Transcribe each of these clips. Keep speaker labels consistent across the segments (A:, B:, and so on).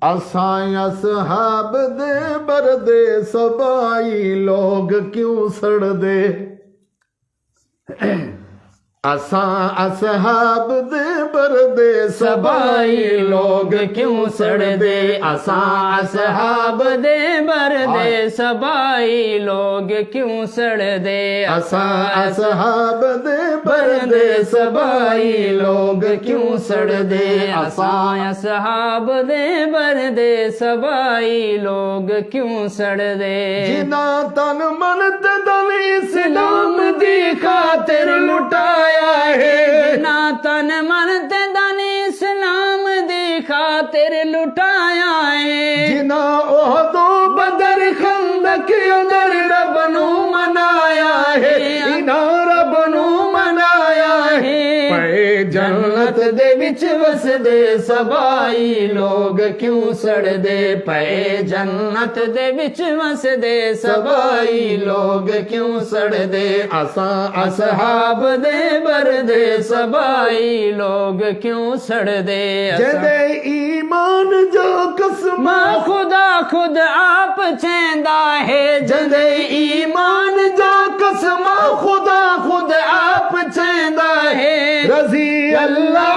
A: असां असहाब दे बरदे सबाई लोग क्यों सड़दे। असां असहाब दे बरदे सबाई लोग क्यों सड़दे।
B: असां असहाब दे बरदे सबाई लोग क्यों सड़दे।
A: असां असहाब दे बरदे सबाई लोग क्यों सड़दे।
B: असां असहाब दे बरदे सबाई लोग क्यों सड़दे।
A: जिना तन मन ते दिल इस्लाम दी खातिर लुटाया है।
B: ना तन मन ते धन इस्लाम दी खातिर लुटाया है।
A: जिना ओहदो बदर खंदक अंदर रब नू मनाया है। इना रब नू मनाया है। पे जन्नत दे विच वसदे सबाई लोग क्यों सड़दे।
B: पे जन्नत दे विच वसदे सबाई लोग क्यों सड़दे।
A: असां
B: असहाब दे बरदे सबाई लोग क्यों सड़दे।
A: जदे ईमान जो कसम
B: खुदा खुद आप चेंदा है।
A: जदे ईमान जो कसम खुदा खुद आप चेंदा है। रजी अल्लाह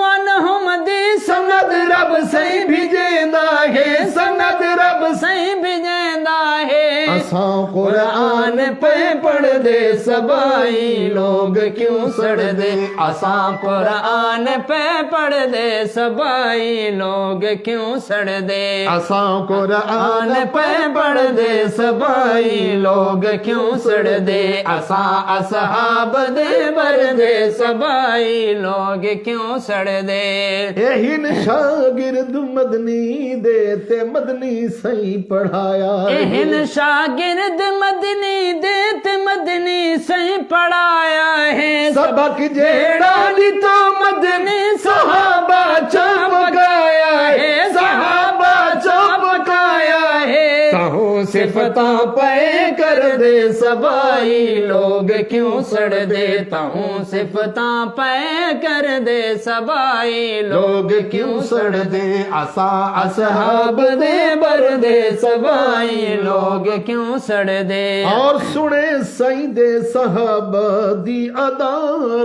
B: अन्हुम दी
A: सनद रब सही भिजेंदा है। सनद रब
B: सही भिजेंदा है।
A: असां कुरान पे पढ़ दे सबाई लोग क्यों सड़दे।
B: असां कुरान पे पढ़ दे सबाई लोग क्यों सड़दे।
A: असां कुरान
B: पे पढ़ दे सबाई लोग क्यों सड़दे। असां असहाब दे बरदे सबाई लोग क्यों सड़दे।
A: एहिन शागिर्द मदनी दे ते मदनी सही पढ़ाया।
B: एहिन शागिर्द मदनी दे ते मदनी सही पढ़ाया है।
A: सबक जेड़ा तो मदनी सहाबा चमकाया है। सहाबा चमकाया है। कहूँ सिफतां पे कर दे सबाई लोग क्यों सड़दे।
B: तहूँ सिफतां पे कर दे सबाई
A: लोग क्यों सड़दे। असां
B: असहाब दे बरदे सबाई लोग क्यों सड़दे।
A: और सुने सही दे सहाबा दी अदा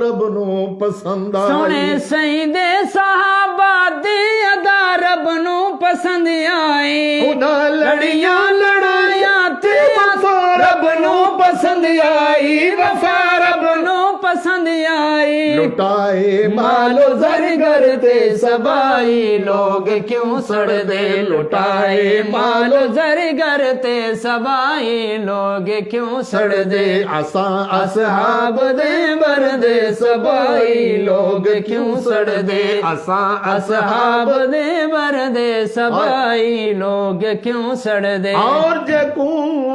A: रब नू पसंद आई।
B: सुने सही दे सहाबा दी अदा रब नू पसंद आई।
A: उन्हां लड़ियां लड़ाइयां ते वफा रब नू पसंद आई। वफा रब
B: नू पसंद आई।
A: लुटाए मालो
B: जरगर ते सबाई लोग क्यों सड़दे। लुटाए मालो जरगर ते सबाई लोग क्यों सड़दे।
A: असां
B: असहाब दे बरदे सबाई लोग क्यों सड़दे।
A: असां
B: असहाब दे बरदे सबाई लोग क्यों सड़दे।
A: और जेकू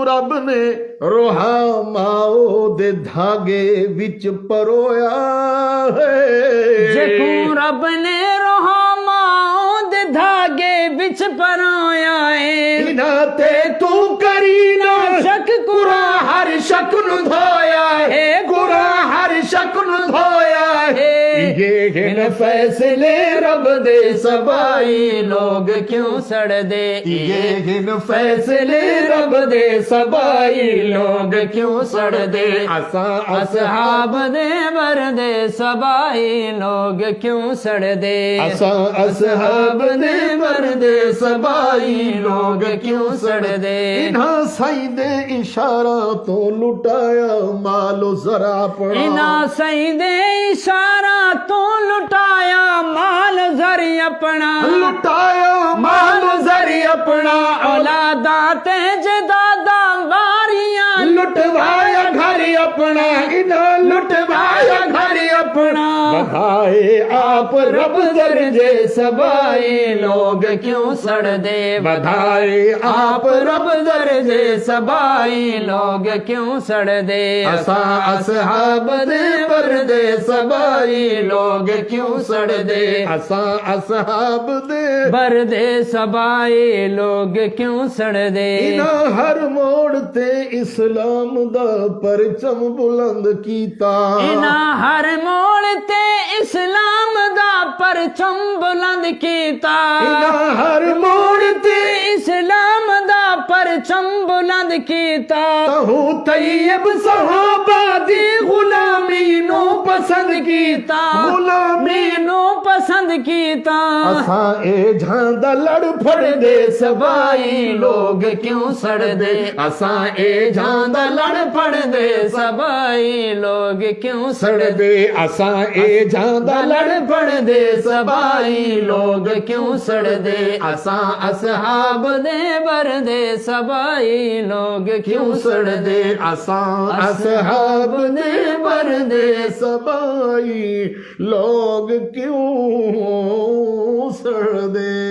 A: रब ने रोहा माओ दे धागे विच परोया है।
B: जेकू रब ने रोहा माओ दे धागे विच परोया है।
A: इना ते तू करी ना
B: शक
A: कुरा हर शक नु धोया है। कुरा हर शक नु धोया है। ये हिन फैसले रब दे सबाई
B: लोग क्यों सड़दे।
A: ये हिन फैसले रब दे सबाई
B: लोग क्यों सड़दे।
A: असां
B: असहाब दे बरदे सबाई लोग क्यों सड़दे।
A: असां असहाब दे
B: बरदे सबाई लोग क्यों सड़दे।
A: इन्हां सही दे इशारा तो लुटाया मालो जरा अपना।
B: इन्हां सही दे इशारा तो लुटाया माल जरी अपना।
A: लुटाया माल जरी अपना।
B: औलादा ते जदादा वारियां
A: लुटवाया घर अपना। इन्हां लुटवाया घर अपना। बधाए आप रब दर्जे
B: सबाई लोग क्यों सड़दे।
A: बधाए
B: आप रब दर्जे सबाई लोग क्यों सड़दे।
A: असां
B: असहाब दे बरदे सबाई लोग क्यों सड़दे।
A: असां असहाब दे
B: बरदे सबाई लोग क्यों सड़दे।
A: इन्हां हर मोड़ ते इस्लाम दा परचम बुलंद कीता।
B: इन्हां हर मोड़ ते इस्लाम दा परचम बुलंद कीता।
A: इन्हां हर मोड़
B: कीता
A: तहू तैयब सहाबा दी गुलामी नो पसंद कीता गुलामी
B: मीनू पसंद कीता
A: असा ए झांदा लड़ फड़ दे
B: सबाई लोग क्यों सड़ दे असा ए झांदा लड़ पड़ दे सबाई लोग क्यों सड़
A: सड़ दे असा ए झांदा
B: लड़ पड़ दे सबाई लोग क्यों सड़ दे असा असहाब दे बर दे सबाई लोग क्यों सड़ दे
A: असा असहाब दे बर दे सबाई लोग क्यों सड़ दे।